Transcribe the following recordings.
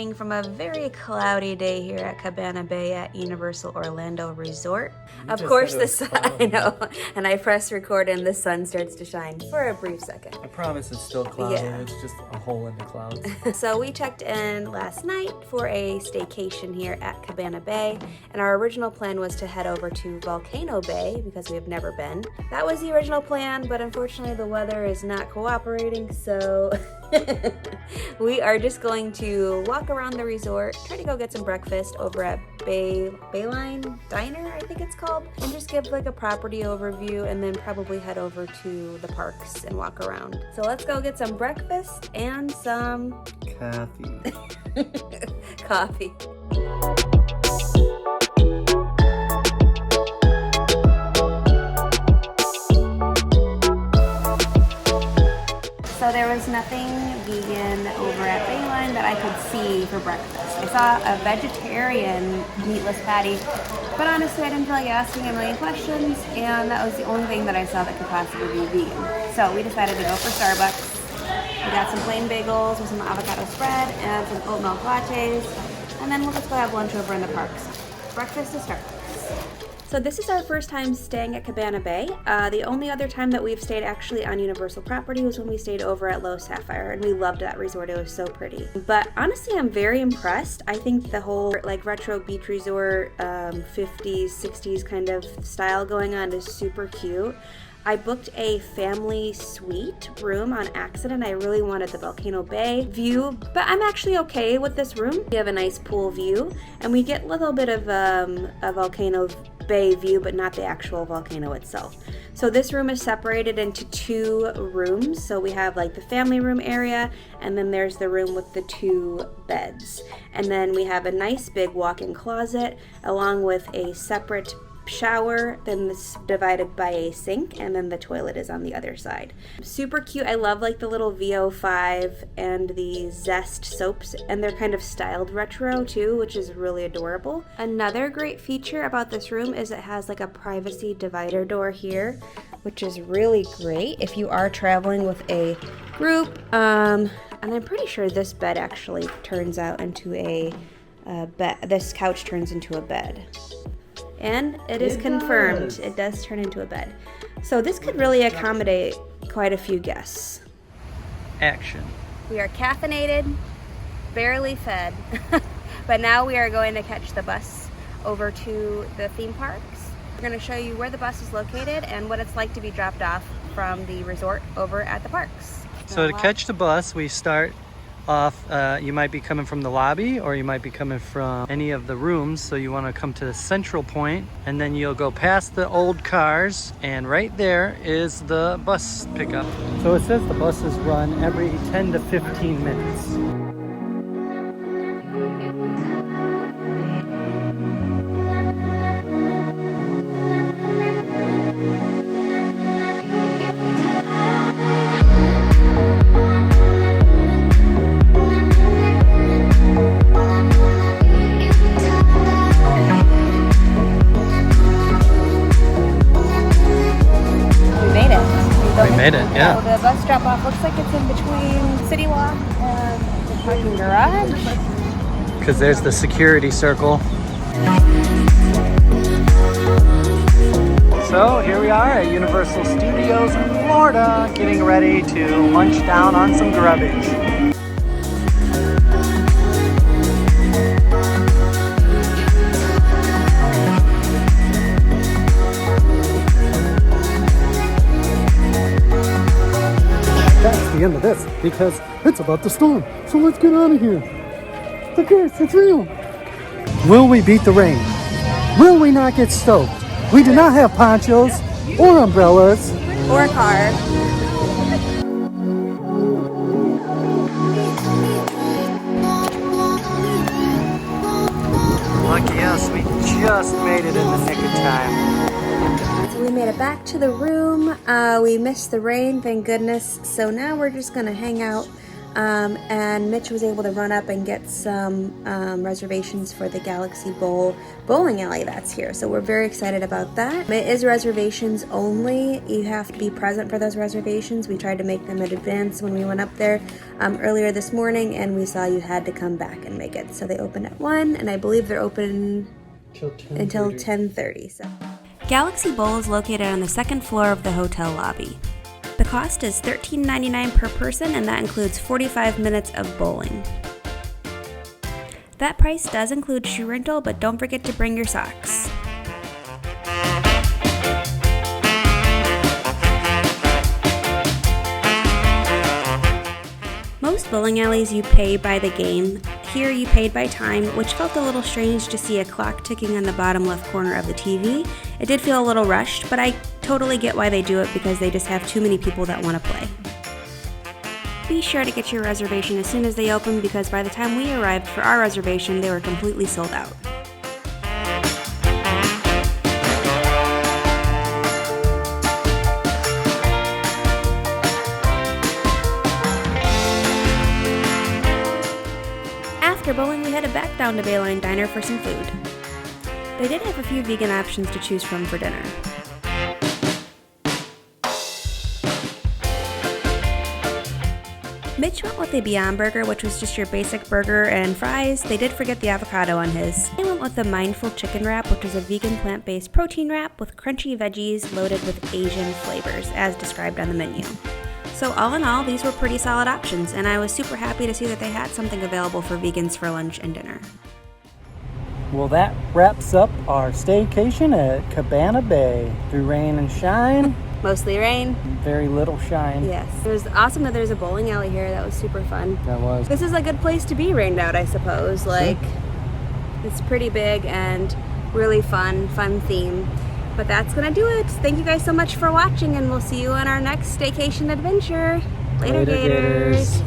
morning from a very cloudy day here at Cabana Bay at Universal Orlando Resort. Of course the sun, I know, and I press record and the sun starts to shine for a brief second. I promise it's still cloudy, Yeah. It's just a hole in the clouds. So we checked in last night for a staycation here at Cabana Bay, and our original plan was to head over to Volcano Bay because we have never been. That was the original plan, but unfortunately the weather is not cooperating, so we are just going to walk around the resort, try to go get some breakfast over at Bayline Diner, I think it's called, and just give like a property overview and then probably head over to the parks and walk around. So let's go get some breakfast and some coffee. So there was nothing vegan over at Bayline that I could see for breakfast. I saw a vegetarian meatless patty, but honestly I didn't feel like asking a million questions, and that was the only thing that I saw that could possibly be vegan. So we decided to go for Starbucks. We got some plain bagels with some avocado spread and some oat milk lattes, and then we'll just go have lunch over in the parks. Breakfast is Starbucks. So this is our first time staying at Cabana Bay. The only other time that we've stayed actually on Universal property was when we stayed over at Low Sapphire, and we loved that resort. It was so pretty. But honestly, I'm very impressed. I think the whole like retro beach resort, 50s, 60s kind of style going on is super cute. I booked a family suite room on accident. I really wanted the Volcano Bay view, but I'm actually okay with this room. We have a nice pool view, and we get a little bit of a Volcano Bay view, but not the actual volcano itself. So this room is separated into two rooms. So we have like the family room area, and then there's the room with the two beds. And then we have a nice big walk-in closet along with a separate shower, then this divided by a sink, and then the toilet is on the other side. Super cute. I love like the little VO5 and the Zest soaps, and they're kind of styled retro too, which is really adorable. Another great feature about this room is it has like a privacy divider door here, which is really great if you are traveling with a group. And I'm pretty sure this bed actually turns out into a bed. This couch turns into a bed. And it is confirmed. It does turn into a bed. So this could really accommodate quite a few guests. Action. We are caffeinated, barely fed, but now we are going to catch the bus over to the theme parks. We're going to show you where the bus is located and what it's like to be dropped off from the resort over at the parks. So to catch the bus, we start off, you might be coming from the lobby, or you might be coming from any of the rooms, so you want to come to the central point, and then you'll go past the old cars, and right there is the bus pickup. So it says the buses run every 10 to 15 minutes. Made it, yeah. So the bus drop off looks like it's in between City Walk and the parking garage. Because there's the security circle. So here we are at Universal Studios in Florida, getting ready to munch down on some grubbage. The end of this, because it's about to storm, so let's get out of here. Of course, it's real. Will we beat the rain? Will we not get soaked? We do not have ponchos or umbrellas Or a car. Lucky us, we just made it in the nick of time. So we made it back to the room. We missed the rain, thank goodness. So now we're just gonna hang out and Mitch was able to run up and get some reservations for the Galaxy Bowl bowling alley that's here. So we're very excited about that. It is reservations only. You have to be present for those reservations. We tried to make them in advance when we went up there earlier this morning, and we saw you had to come back and make it. So they open at 1, and I believe they're open until 10:30. So Galaxy Bowl is located on the second floor of the hotel lobby. The cost is $13.99 per person, and that includes 45 minutes of bowling. That price does include shoe rental, but don't forget to bring your socks. Most bowling alleys you pay by the game. Here you paid by time, which felt a little strange to see a clock ticking on the bottom left corner of the TV. It did feel a little rushed, but I totally get why they do it because they just have too many people that want to play. Be sure to get your reservation as soon as they open because by the time we arrived for our reservation, they were completely sold out. After bowling, we headed back down to Bayline Diner for some food. They did have a few vegan options to choose from for dinner. Mitch went with a Beyond Burger, which was just your basic burger and fries. They did forget the avocado on his. I went with the Mindful Chicken Wrap, which is a vegan plant-based protein wrap with crunchy veggies loaded with Asian flavors, as described on the menu. So all in all, these were pretty solid options, and I was super happy to see that they had something available for vegans for lunch and dinner. Well, that wraps up our staycation at Cabana Bay. Through rain and shine. Mostly rain. Very little shine. Yes. It was awesome that there's a bowling alley here. That was super fun. That was. This is a good place to be rained out, I suppose. Like, it's pretty big and really fun theme. But that's gonna do it. Thank you guys so much for watching, and we'll see you on our next staycation adventure. Later, Gators.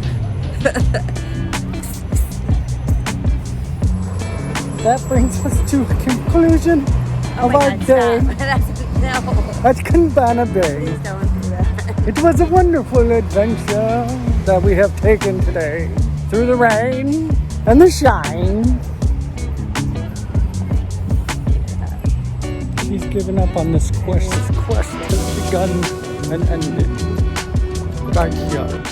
That brings us to a conclusion of our day at Cabana Bay. Please don't do that. It was a wonderful adventure that we have taken today through the rain and the shine. She's given up on this quest. This quest has begun and ended. Backyard.